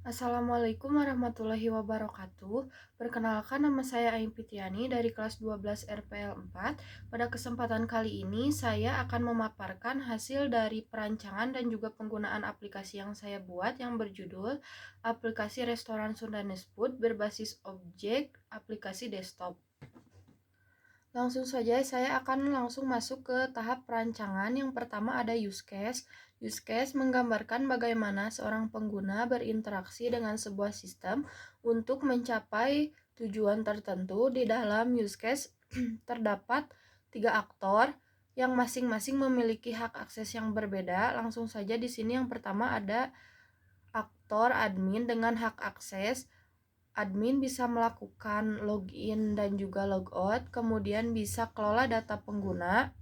Assalamualaikum warahmatullahi wabarakatuh. Perkenalkan, nama saya Aing Pitiani dari kelas 12 RPL 4. Pada kesempatan kali ini saya akan memaparkan hasil dari perancangan dan juga penggunaan aplikasi yang saya buat yang berjudul Aplikasi Restoran Sundanese Food berbasis objek aplikasi desktop. Langsung saja saya akan langsung masuk ke tahap perancangan. Yang pertama ada use case. Use case menggambarkan bagaimana seorang pengguna berinteraksi dengan sebuah sistem untuk mencapai tujuan tertentu. Di dalam use case terdapat 3 aktor yang masing-masing memiliki hak akses yang berbeda. Langsung saja di sini yang pertama ada aktor admin dengan hak akses. Admin bisa melakukan login dan juga logout, kemudian bisa kelola data pengguna,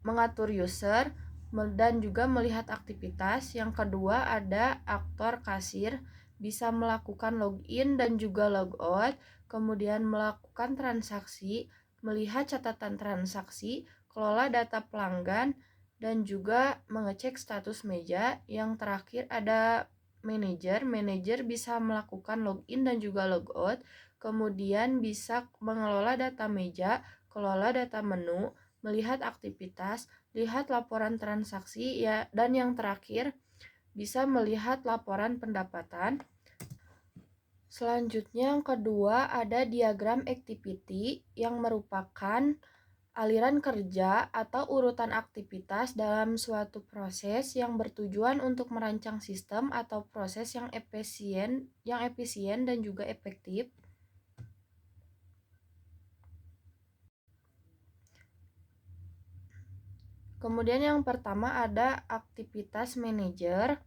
mengatur user, dan juga melihat aktivitas. Yang kedua ada aktor kasir, bisa melakukan login dan juga logout, kemudian melakukan transaksi, melihat catatan transaksi, kelola data pelanggan, dan juga mengecek status meja. Yang terakhir ada manajer bisa melakukan login dan juga logout, kemudian bisa mengelola data meja, kelola data menu, melihat aktivitas, lihat laporan transaksi ya, dan yang terakhir bisa melihat laporan pendapatan. Selanjutnya yang kedua ada diagram activity yang merupakan aliran kerja atau urutan aktivitas dalam suatu proses yang bertujuan untuk merancang sistem atau proses yang efisien dan juga efektif. Kemudian yang pertama ada aktivitas manajer.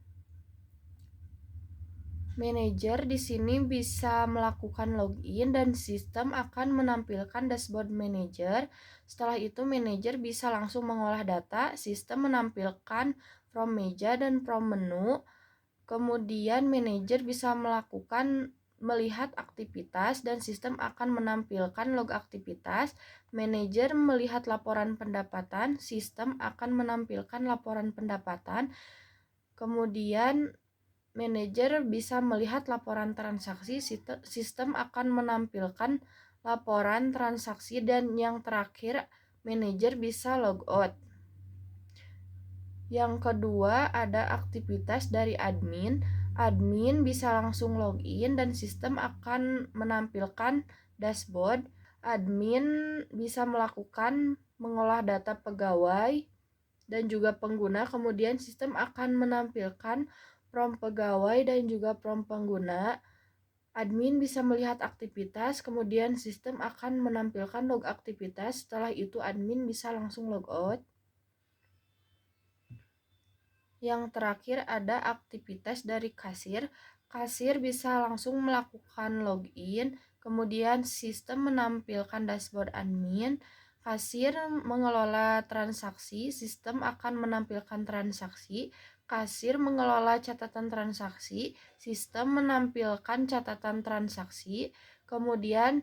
Manajer di sini bisa melakukan login dan sistem akan menampilkan dashboard manajer. Setelah itu manajer bisa langsung mengolah data, sistem menampilkan from meja dan from menu. Kemudian manajer bisa melihat aktivitas dan sistem akan menampilkan log aktivitas. Manajer melihat laporan pendapatan, sistem akan menampilkan laporan pendapatan. Kemudian manajer bisa melihat laporan transaksi, sistem akan menampilkan laporan transaksi, dan yang terakhir manajer bisa logout. Yang kedua ada aktivitas dari admin. Admin bisa langsung login dan sistem akan menampilkan dashboard. Admin bisa mengolah data pegawai dan juga pengguna, kemudian sistem akan menampilkan prompt pegawai dan juga prompt pengguna. Admin bisa melihat aktivitas, kemudian sistem akan menampilkan log aktivitas. Setelah itu admin bisa langsung logout. Yang terakhir ada aktivitas dari kasir. Kasir bisa langsung melakukan login, kemudian sistem menampilkan dashboard admin. Kasir mengelola transaksi, sistem akan menampilkan transaksi. Kasir mengelola catatan transaksi, sistem menampilkan catatan transaksi. Kemudian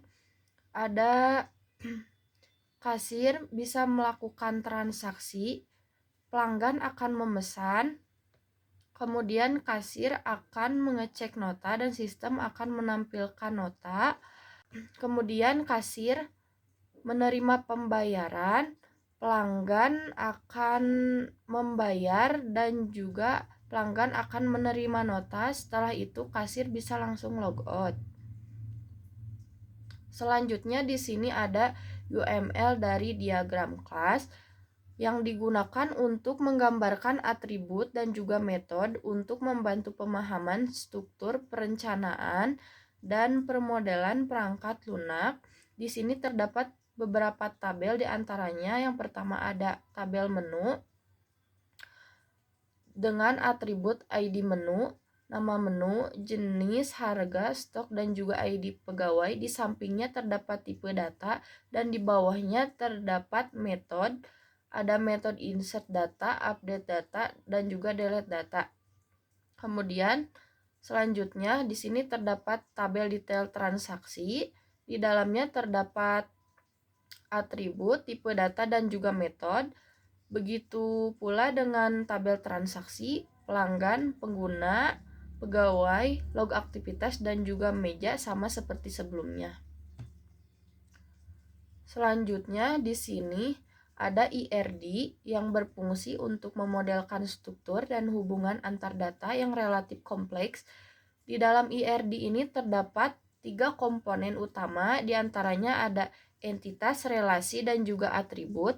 ada kasir bisa melakukan transaksi, pelanggan akan memesan, kemudian kasir akan mengecek nota dan sistem akan menampilkan nota. Kemudian kasir menerima pembayaran, pelanggan akan membayar dan juga pelanggan akan menerima nota. Setelah itu kasir bisa langsung logout. Selanjutnya di sini ada UML dari diagram kelas yang digunakan untuk menggambarkan atribut dan juga metode untuk membantu pemahaman struktur perencanaan dan permodelan perangkat lunak. Di sini terdapat beberapa tabel, di antaranya yang pertama ada tabel menu dengan atribut ID menu, nama menu, jenis, harga, stok, dan juga ID pegawai. Di sampingnya terdapat tipe data dan di bawahnya terdapat metode. Ada metode insert data, update data, dan juga delete data. Kemudian selanjutnya di sini terdapat tabel detail transaksi. Di dalamnya terdapat atribut, tipe data, dan juga metode. Begitu pula dengan tabel transaksi, pelanggan, pengguna, pegawai, log aktivitas, dan juga meja sama seperti sebelumnya. Selanjutnya di sini ada IRD yang berfungsi untuk memodelkan struktur dan hubungan antar data yang relatif kompleks. Di dalam IRD ini terdapat 3 komponen utama, diantaranya ada entitas, relasi, dan juga atribut.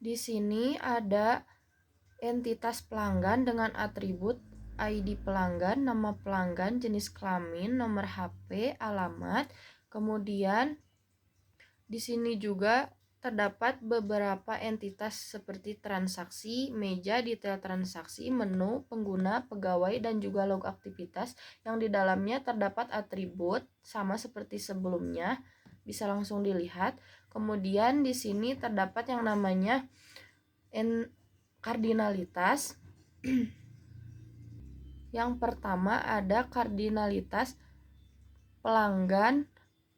Di sini ada entitas pelanggan dengan atribut ID pelanggan, nama pelanggan, jenis kelamin, nomor HP, alamat. Kemudian di sini juga terdapat beberapa entitas seperti transaksi, meja, detail transaksi, menu, pengguna, pegawai, dan juga log aktivitas yang di dalamnya terdapat atribut sama seperti sebelumnya. Bisa langsung dilihat. Kemudian di sini terdapat yang namanya kardinalitas. Yang pertama ada kardinalitas pelanggan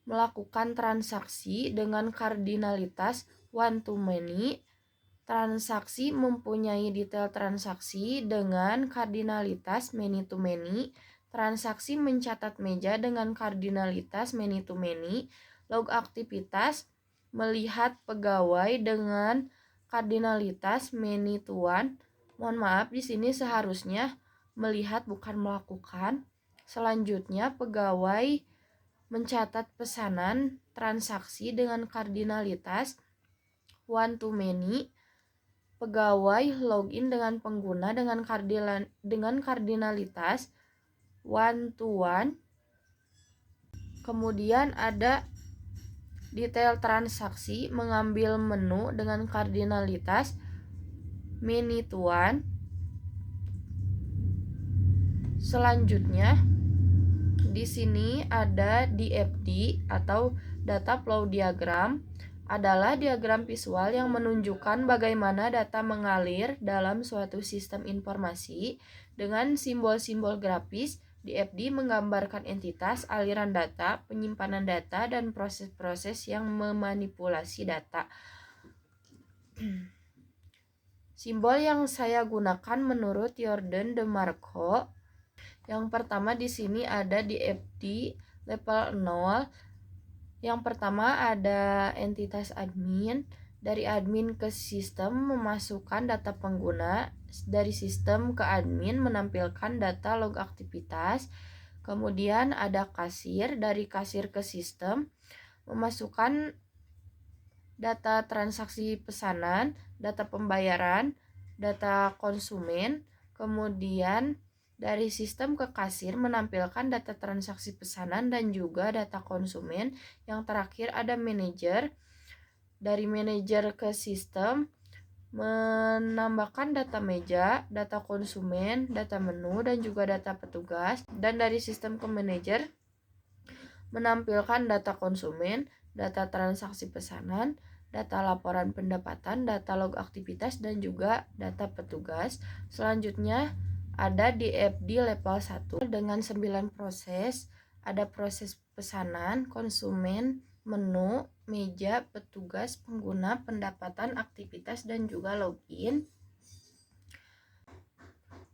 melakukan transaksi dengan kardinalitas one to many. Transaksi mempunyai detail transaksi dengan kardinalitas many to many. Transaksi mencatat meja dengan kardinalitas many to many. Log aktivitas melihat pegawai dengan kardinalitas many to one. Mohon maaf, di sini seharusnya melihat bukan melakukan. Selanjutnya pegawai mencatat pesanan transaksi dengan kardinalitas one to many. Pegawai login dengan pengguna dengan kardinalitas one to one. Kemudian ada detail transaksi mengambil menu dengan kardinalitas many to one. Selanjutnya di sini ada DFD atau data flow diagram, adalah diagram visual yang menunjukkan bagaimana data mengalir dalam suatu sistem informasi dengan simbol-simbol grafis. DFD menggambarkan entitas, aliran data, penyimpanan data, dan proses-proses yang memanipulasi data. Simbol yang saya gunakan menurut Jordan DeMarco. Yang pertama di sini ada DFD level 0. Yang pertama ada entitas admin. Dari admin ke sistem memasukkan data pengguna. Dari sistem ke admin menampilkan data log aktivitas. Kemudian ada kasir. Dari kasir ke sistem memasukkan data transaksi pesanan, data pembayaran, data konsumen. Kemudian dari sistem ke kasir menampilkan data transaksi pesanan dan juga data konsumen. Yang terakhir ada manajer. Dari manajer ke sistem menambahkan data meja, data konsumen, data menu, dan juga data petugas. Dan dari sistem ke manajer menampilkan data konsumen, data transaksi pesanan, data laporan pendapatan, data log aktivitas, dan juga data petugas. Selanjutnya ada DFD level 1 dengan 9 proses. Ada proses pesanan, konsumen, menu, meja, petugas, pengguna, pendapatan, aktivitas, dan juga login.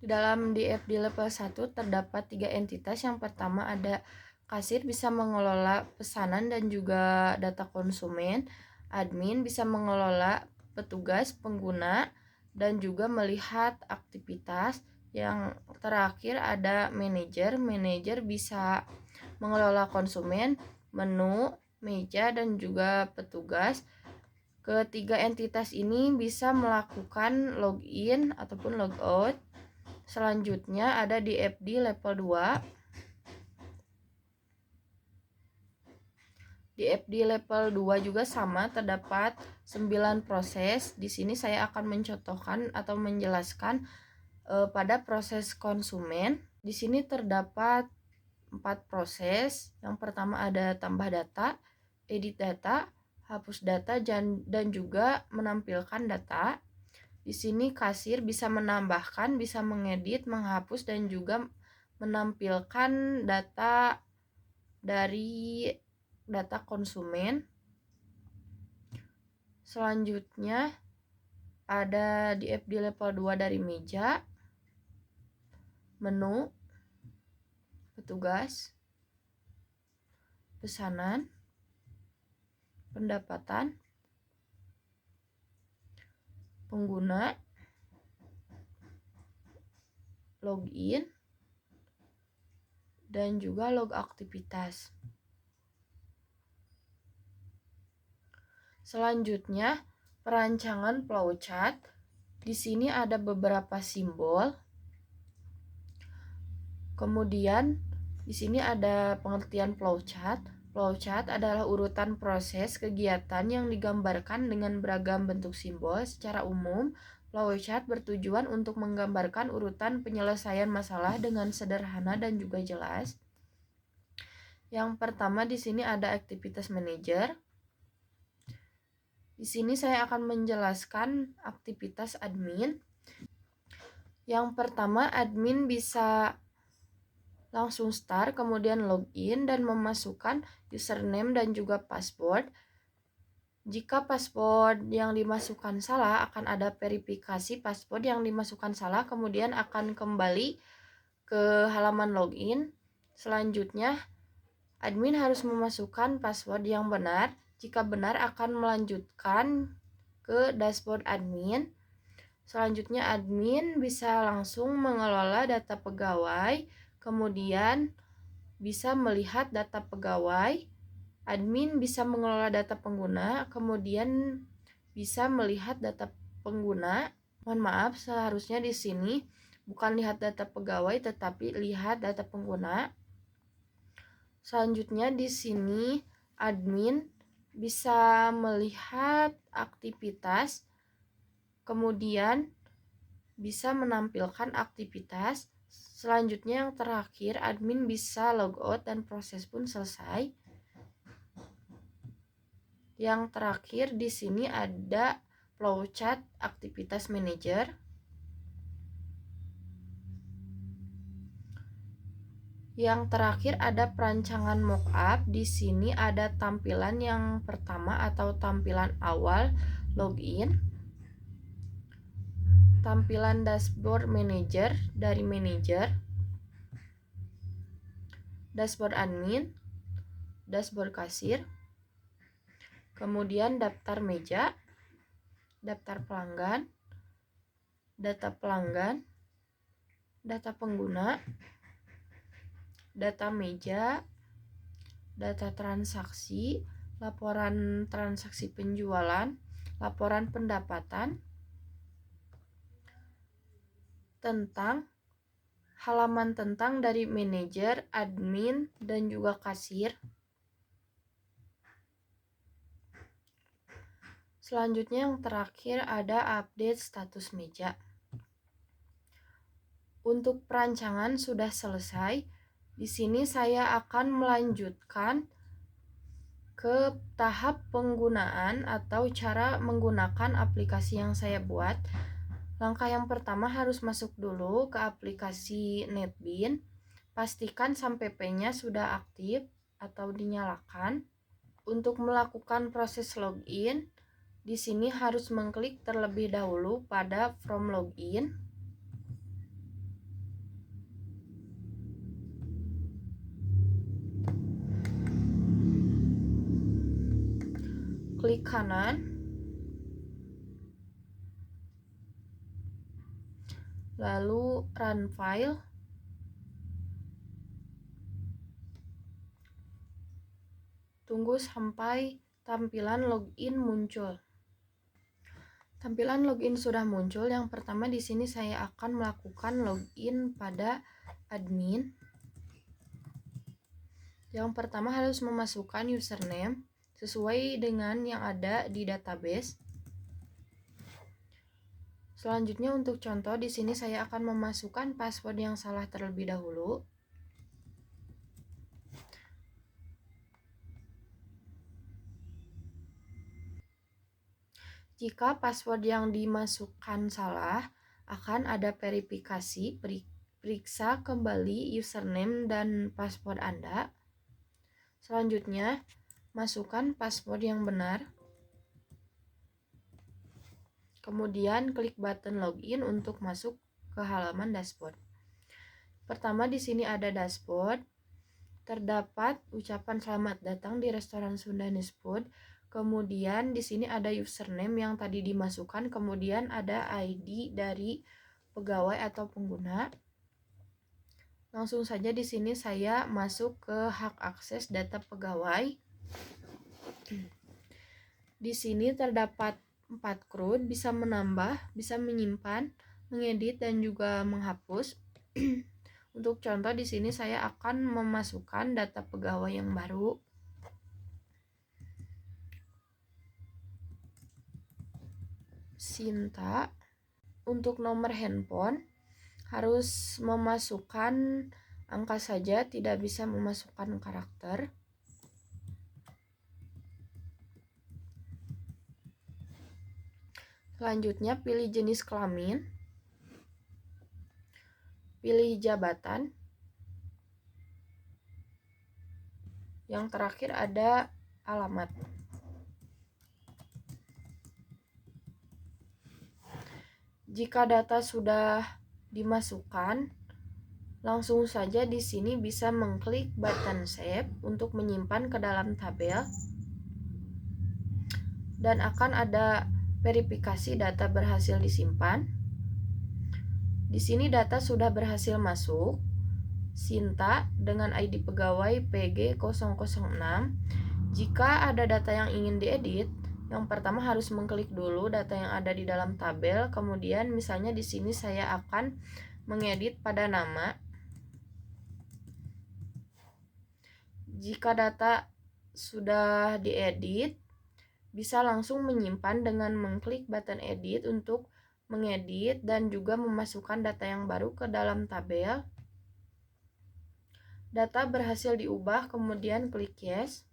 Di dalam DFD level 1 terdapat 3 entitas. Yang pertama ada kasir, bisa mengelola pesanan dan juga data konsumen. Admin bisa mengelola petugas, pengguna, dan juga melihat aktivitas. Yang terakhir ada manajer. Manajer bisa mengelola konsumen, menu, meja, dan juga petugas. Ketiga entitas ini bisa melakukan login ataupun logout. Selanjutnya ada DFD level 2. DFD level 2 juga sama, terdapat 9 proses. Di sini saya akan mencontohkan atau menjelaskan pada proses konsumen. Di sini terdapat 4 proses. Yang pertama ada tambah data, edit data, hapus data, dan juga menampilkan data. Di sini kasir bisa menambahkan, bisa mengedit, menghapus, dan juga menampilkan data dari data konsumen. Selanjutnya ada DFD level 2 dari meja. menu, petugas, pesanan, pendapatan, pengguna, login, dan juga log aktivitas. Selanjutnya, perancangan flowchart. Di sini ada beberapa simbol. Kemudian di sini ada pengertian flowchart. Flowchart adalah urutan proses kegiatan yang digambarkan dengan beragam bentuk simbol. Secara umum, flowchart bertujuan untuk menggambarkan urutan penyelesaian masalah dengan sederhana dan juga jelas. Yang pertama di sini ada aktivitas manager. Di sini saya akan menjelaskan aktivitas admin. Yang pertama, admin bisa langsung start, kemudian login dan memasukkan username dan juga password. Jika password yang dimasukkan salah, akan ada verifikasi password yang dimasukkan salah, kemudian akan kembali ke halaman login. Selanjutnya, admin harus memasukkan password yang benar. Jika benar, akan melanjutkan ke dashboard admin. Selanjutnya, admin bisa langsung mengelola data pegawai, kemudian bisa melihat data pegawai. Admin bisa mengelola data pengguna, kemudian bisa melihat data pengguna. Mohon maaf, seharusnya di sini bukan lihat data pegawai, tetapi lihat data pengguna. Selanjutnya di sini admin bisa melihat aktivitas, kemudian bisa menampilkan aktivitas. Selanjutnya yang terakhir, admin bisa logout dan proses pun selesai. Yang terakhir di sini ada flowchart aktivitas manager. Yang terakhir ada perancangan mockup. Di sini ada tampilan yang pertama atau tampilan awal login, tampilan dashboard manager dari manager, dashboard admin, dashboard kasir, kemudian daftar meja, daftar pelanggan, data pelanggan, data pengguna, data meja, data transaksi, laporan transaksi penjualan, laporan pendapatan, tentang halaman tentang dari manajer, admin, dan juga kasir. Selanjutnya yang terakhir ada update status meja. Untuk perancangan sudah selesai. Di sini saya akan melanjutkan ke tahap penggunaan atau cara menggunakan aplikasi yang saya buat. Langkah yang pertama harus masuk dulu ke aplikasi NetBeans. Pastikan sampai P-nya sudah aktif atau dinyalakan. Untuk melakukan proses login, di sini harus mengklik terlebih dahulu pada From Login. Klik kanan, lalu Run File. Tunggu sampai tampilan login muncul. Tampilan login sudah muncul. Yang pertama di sini saya akan melakukan login pada admin. Yang pertama harus memasukkan username sesuai dengan yang ada di database. Selanjutnya untuk contoh di sini saya akan memasukkan password yang salah terlebih dahulu. Jika password yang dimasukkan salah, akan ada verifikasi, periksa kembali username dan password Anda. Selanjutnya, masukkan password yang benar. Kemudian klik button login untuk masuk ke halaman dashboard. Pertama di sini ada dashboard. Terdapat ucapan selamat datang di restoran Sundanese Food. Kemudian di sini ada username yang tadi dimasukkan, kemudian ada ID dari pegawai atau pengguna. Langsung saja di sini saya masuk ke hak akses data pegawai. Di sini terdapat 4 CRUD, bisa menambah, bisa menyimpan, mengedit, dan juga menghapus. Untuk contoh di sini saya akan memasukkan data pegawai yang baru. Sinta. Untuk nomor handphone harus memasukkan angka saja, tidak bisa memasukkan karakter. Selanjutnya pilih jenis kelamin, pilih jabatan. Yang terakhir ada alamat. Jika data sudah dimasukkan, langsung saja di sini bisa mengklik button save untuk menyimpan ke dalam tabel, dan akan ada verifikasi data berhasil disimpan. Di sini data sudah berhasil masuk. Sinta dengan ID pegawai PG006. Jika ada data yang ingin diedit, yang pertama harus mengklik dulu data yang ada di dalam tabel, kemudian misalnya di sini saya akan mengedit pada nama. Jika data sudah diedit, bisa langsung menyimpan dengan mengklik button edit untuk mengedit dan juga memasukkan data yang baru ke dalam tabel. Data berhasil diubah, kemudian klik yes.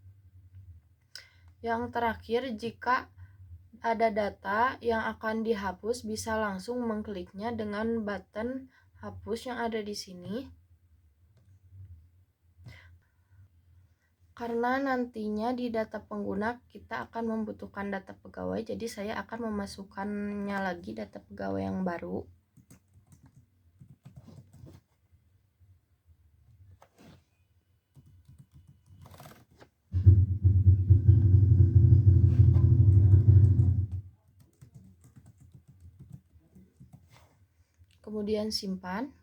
Yang terakhir, jika ada data yang akan dihapus, bisa langsung mengkliknya dengan button hapus yang ada di sini. Karena nantinya di data pengguna kita akan membutuhkan data pegawai, jadi saya akan memasukkannya lagi data pegawai yang baru. Kemudian simpan.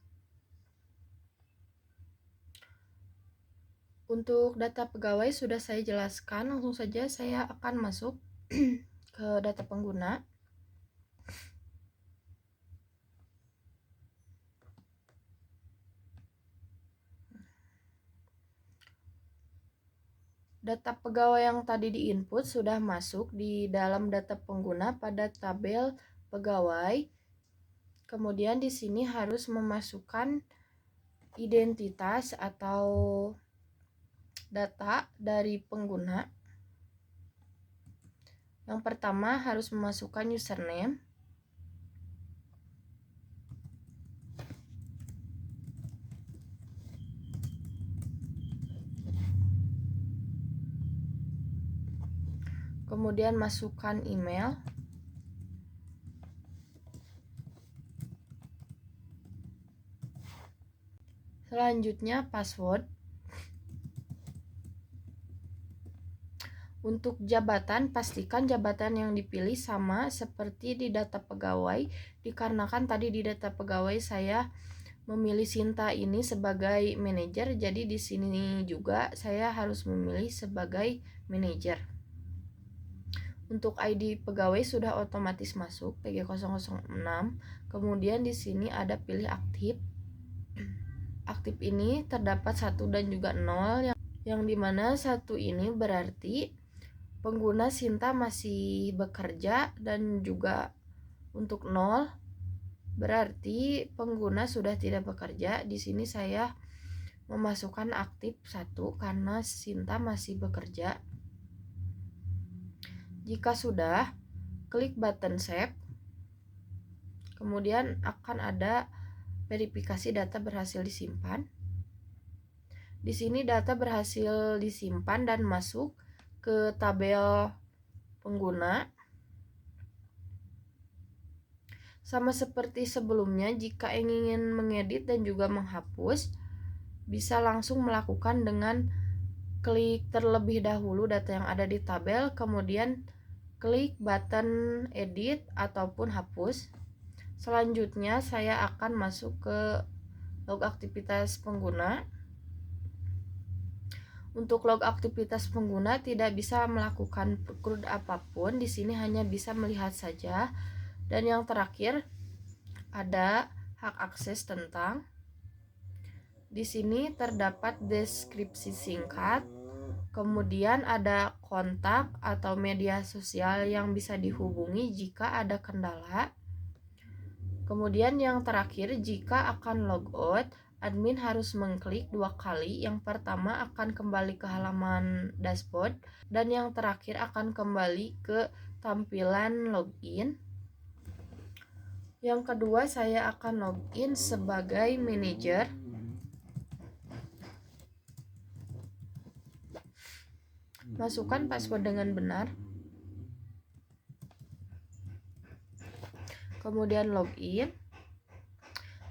Untuk data pegawai sudah saya jelaskan, langsung saja saya akan masuk ke data pengguna. Data pegawai yang tadi diinput sudah masuk di dalam data pengguna pada tabel pegawai. Kemudian di sini harus memasukkan identitas atau data dari pengguna. Yang pertama harus memasukkan username. Kemudian masukkan email. Selanjutnya password. Untuk jabatan, pastikan jabatan yang dipilih sama seperti di data pegawai, dikarenakan tadi di data pegawai saya memilih Sinta ini sebagai manajer, jadi di sini juga saya harus memilih sebagai manajer. Untuk ID pegawai sudah otomatis masuk PG006. Kemudian di sini ada pilih aktif. Aktif ini terdapat 1 dan juga 0, yang dimana 1 ini berarti pengguna Sinta masih bekerja, dan juga untuk 0 berarti pengguna sudah tidak bekerja. Di sini saya memasukkan aktif 1 karena Sinta masih bekerja. Jika sudah, klik button save. Kemudian akan ada verifikasi data berhasil disimpan. Di sini data berhasil disimpan dan masuk ke tabel pengguna. Sama seperti sebelumnya, jika ingin mengedit dan juga menghapus, bisa langsung melakukan dengan klik terlebih dahulu data yang ada di tabel, kemudian klik button edit ataupun hapus. Selanjutnya saya akan masuk ke log aktivitas pengguna. Untuk log aktivitas pengguna tidak bisa melakukan CRUD apapun, di sini hanya bisa melihat saja. Dan yang terakhir ada hak akses tentang. Di sini terdapat deskripsi singkat, kemudian ada kontak atau media sosial yang bisa dihubungi jika ada kendala. Kemudian yang terakhir, jika akan logout, admin harus mengklik 2 kali. Yang pertama akan kembali ke halaman dashboard, dan yang terakhir akan kembali ke tampilan login. Yang kedua, saya akan login sebagai manajer. Masukkan password dengan benar. Kemudian login.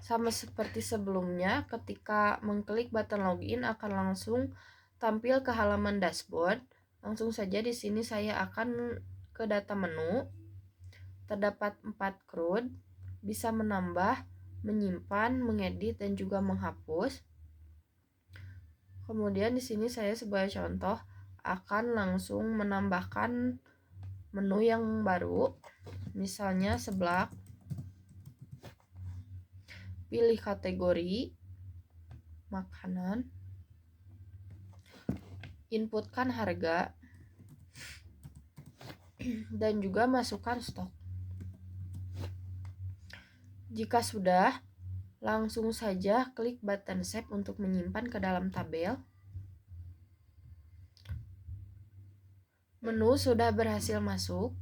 Sama seperti sebelumnya, ketika mengklik button login akan langsung tampil ke halaman dashboard. Langsung saja di sini saya akan ke data menu. Terdapat 4 CRUD, bisa menambah, menyimpan, mengedit dan juga menghapus. Kemudian di sini saya sebagai contoh akan langsung menambahkan menu yang baru. Misalnya seblak. Pilih kategori makanan, inputkan harga, dan juga masukkan stok. Jika sudah, langsung saja klik button save untuk menyimpan ke dalam tabel. Menu sudah berhasil masuk.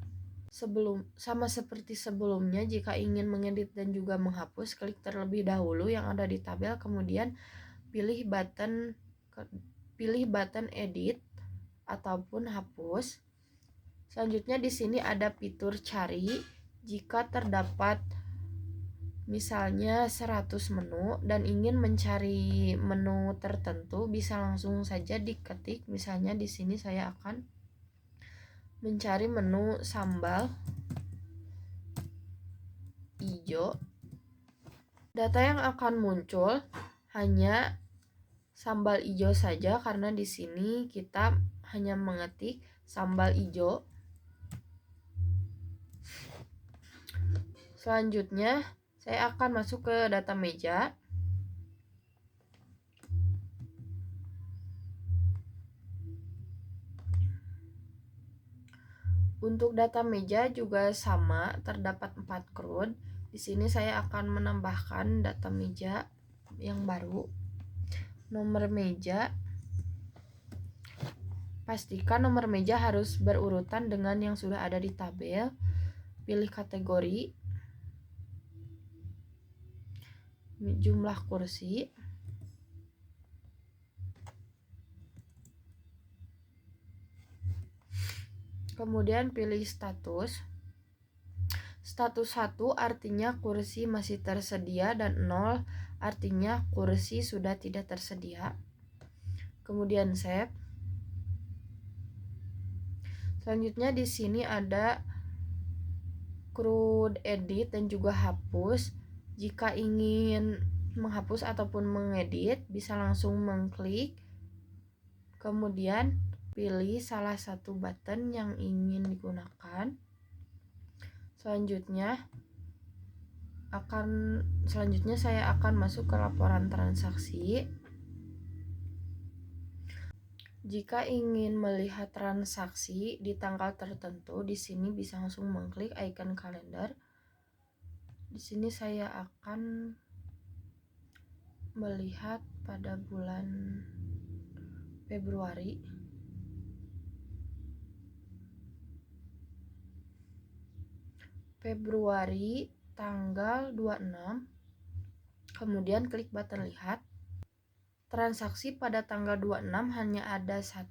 Sama seperti sebelumnya, jika ingin mengedit dan juga menghapus, klik terlebih dahulu yang ada di tabel, kemudian pilih button edit ataupun hapus. Selanjutnya di sini ada fitur cari. Jika terdapat misalnya 100 menu dan ingin mencari menu tertentu, bisa langsung saja diketik. Misalnya di sini saya akan mencari menu sambal hijau. Data yang akan muncul hanya sambal hijau saja, karena di sini kita hanya mengetik sambal hijau. Selanjutnya saya akan masuk ke data meja. Untuk data meja juga sama, terdapat 4 CRUD. Di sini saya akan menambahkan data meja yang baru. Nomor meja. Pastikan nomor meja harus berurutan dengan yang sudah ada di tabel. Pilih kategori. Jumlah kursi. Kemudian pilih status. Status 1 artinya kursi masih tersedia dan 0 artinya kursi sudah tidak tersedia. Kemudian save. Selanjutnya di sini ada CRUD edit dan juga hapus. Jika ingin menghapus ataupun mengedit, bisa langsung mengklik. Kemudian pilih salah satu button yang ingin digunakan. Selanjutnya saya akan masuk ke laporan transaksi. Jika ingin melihat transaksi di tanggal tertentu, di sini bisa langsung mengklik icon kalender. Di sini saya akan melihat pada bulan Februari. Tanggal 26. Kemudian klik button lihat. Transaksi pada tanggal 26 hanya ada 1.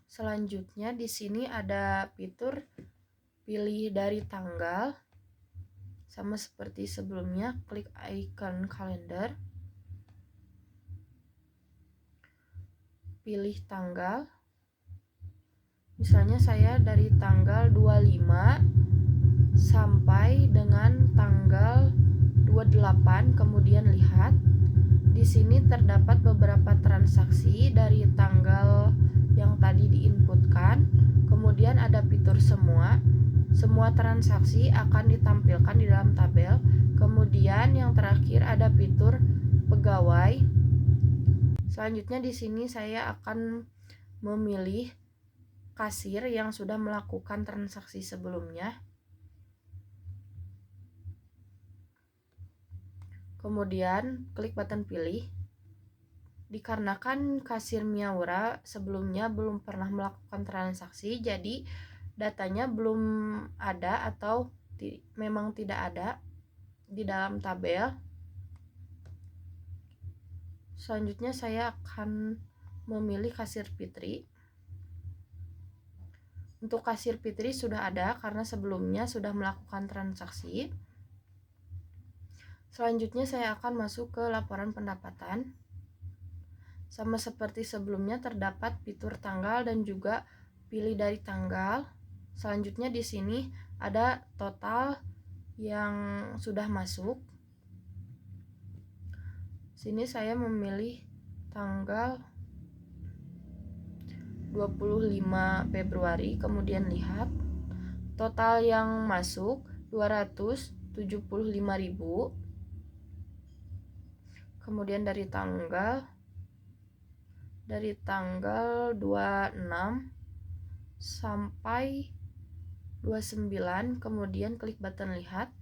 Selanjutnya di sini ada fitur pilih dari tanggal. Sama seperti sebelumnya, klik icon kalender, pilih tanggal. Misalnya saya dari tanggal 25 sampai dengan tanggal 28, kemudian lihat di sini terdapat beberapa transaksi dari tanggal yang tadi diinputkan. Kemudian ada fitur semua. Semua transaksi akan ditampilkan di dalam tabel. Kemudian yang terakhir ada fitur pegawai. Selanjutnya di sini saya akan memilih kasir yang sudah melakukan transaksi sebelumnya. Kemudian klik button pilih. Dikarenakan kasir Miaura sebelumnya belum pernah melakukan transaksi, jadi datanya belum ada atau memang tidak ada di dalam tabel. Selanjutnya saya akan memilih kasir Fitri. Untuk kasir Fitri sudah ada karena sebelumnya sudah melakukan transaksi. Selanjutnya saya akan masuk ke laporan pendapatan. Sama seperti sebelumnya terdapat fitur tanggal dan juga pilih dari tanggal. Selanjutnya di sini ada total yang sudah masuk. Sini saya memilih tanggal 25 Februari, kemudian lihat total yang masuk 275.000. Kemudian dari tanggal 26 sampai 29, kemudian klik button lihat.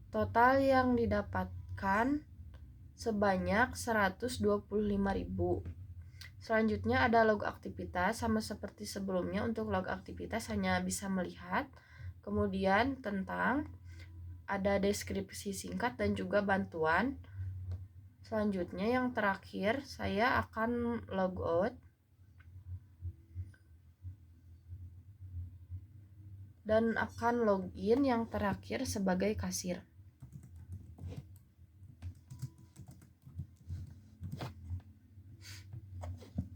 Total yang didapatkan sebanyak 125.000. Selanjutnya ada log aktivitas, sama seperti sebelumnya. Untuk log aktivitas hanya bisa melihat, kemudian tentang, ada deskripsi singkat dan juga bantuan. Selanjutnya yang terakhir saya akan log out dan akan login yang terakhir sebagai kasir.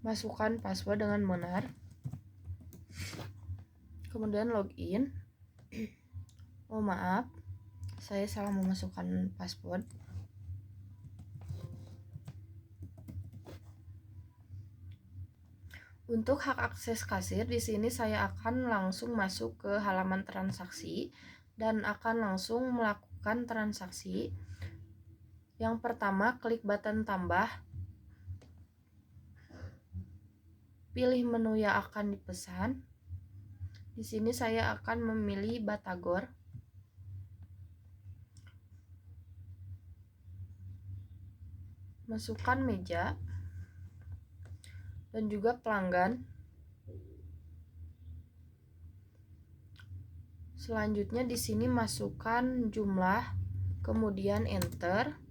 Masukkan password dengan benar, kemudian login. Oh maaf, saya salah memasukkan password. Untuk hak akses kasir di sini saya akan langsung masuk ke halaman transaksi dan akan langsung melakukan transaksi. Yang pertama, klik button tambah. Pilih menu yang akan dipesan. Di sini saya akan memilih Batagor. Masukkan meja dan juga pelanggan. Selanjutnya di sini masukkan jumlah, kemudian enter.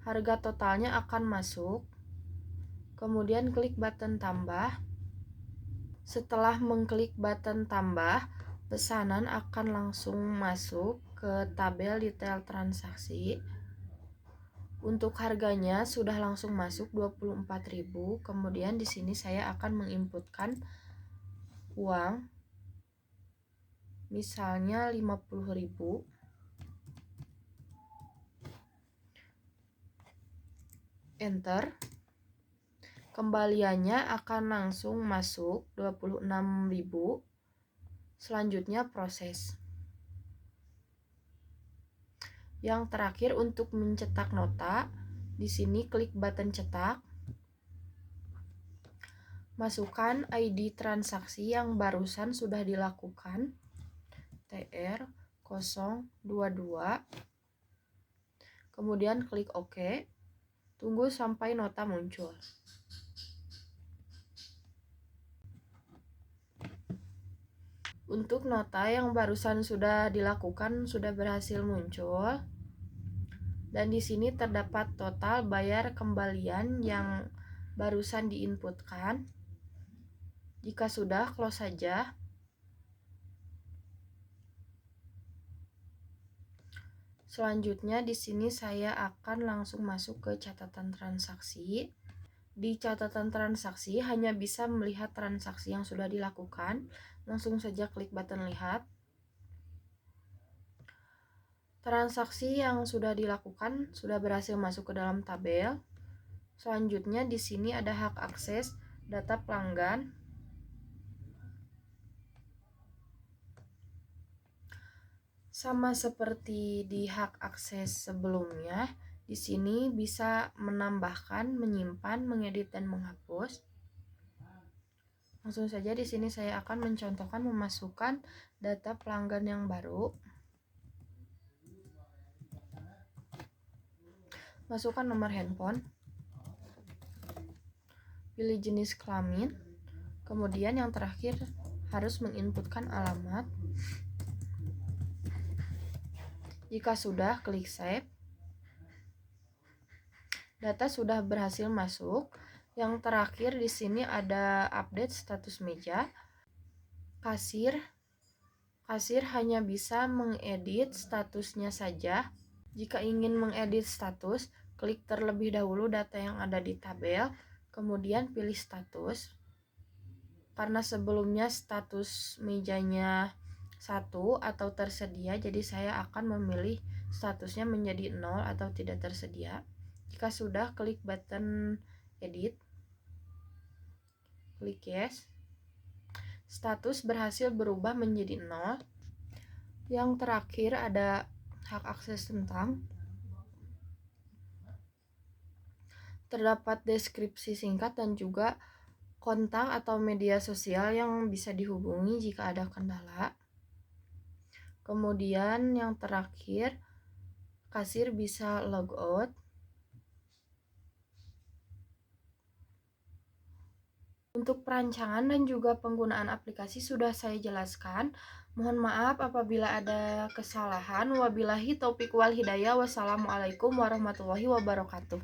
Harga totalnya akan masuk. Kemudian klik button tambah. Setelah mengklik button tambah, pesanan akan langsung masuk ke tabel detail transaksi. Untuk harganya sudah langsung masuk 24.000. Kemudian di sini saya akan menginputkan uang, misalnya 50.000. Enter. Kembaliannya akan langsung masuk 26.000. Selanjutnya proses. Yang terakhir untuk mencetak nota, di sini klik button cetak. Masukkan ID transaksi yang barusan sudah dilakukan, TR022. Kemudian klik OK. Tunggu sampai nota muncul. Untuk nota yang barusan sudah dilakukan sudah berhasil muncul. Dan di sini terdapat total bayar kembalian yang barusan diinputkan. Jika sudah, close saja. Selanjutnya di sini saya akan langsung masuk ke catatan transaksi. Di catatan transaksi hanya bisa melihat transaksi yang sudah dilakukan. Langsung saja klik button lihat. Transaksi yang sudah dilakukan sudah berhasil masuk ke dalam tabel. Selanjutnya di sini ada hak akses data pelanggan. Sama seperti di hak akses sebelumnya, di sini bisa menambahkan, menyimpan, mengedit dan menghapus. Langsung saja di sini saya akan mencontohkan memasukkan data pelanggan yang baru. Masukkan nomor handphone. Pilih jenis kelamin. Kemudian yang terakhir harus menginputkan alamat. Jika sudah, klik save. Data sudah berhasil masuk. Yang terakhir di sini ada update status meja. Kasir hanya bisa mengedit statusnya saja. Jika ingin mengedit status, klik terlebih dahulu data yang ada di tabel, kemudian pilih status. Karena sebelumnya status mejanya 1 atau tersedia, jadi saya akan memilih statusnya menjadi 0 atau tidak tersedia. Jika sudah, klik button edit. Klik yes. Status berhasil berubah menjadi 0. Yang terakhir ada hak akses tentang. Terdapat deskripsi singkat dan juga kontak atau media sosial yang bisa dihubungi jika ada kendala. Kemudian yang terakhir, kasir bisa logout. Untuk perancangan dan juga penggunaan aplikasi sudah saya jelaskan. Mohon maaf apabila ada kesalahan. Wabillahi taufiq wal hidayah. Wassalamualaikum warahmatullahi wabarakatuh.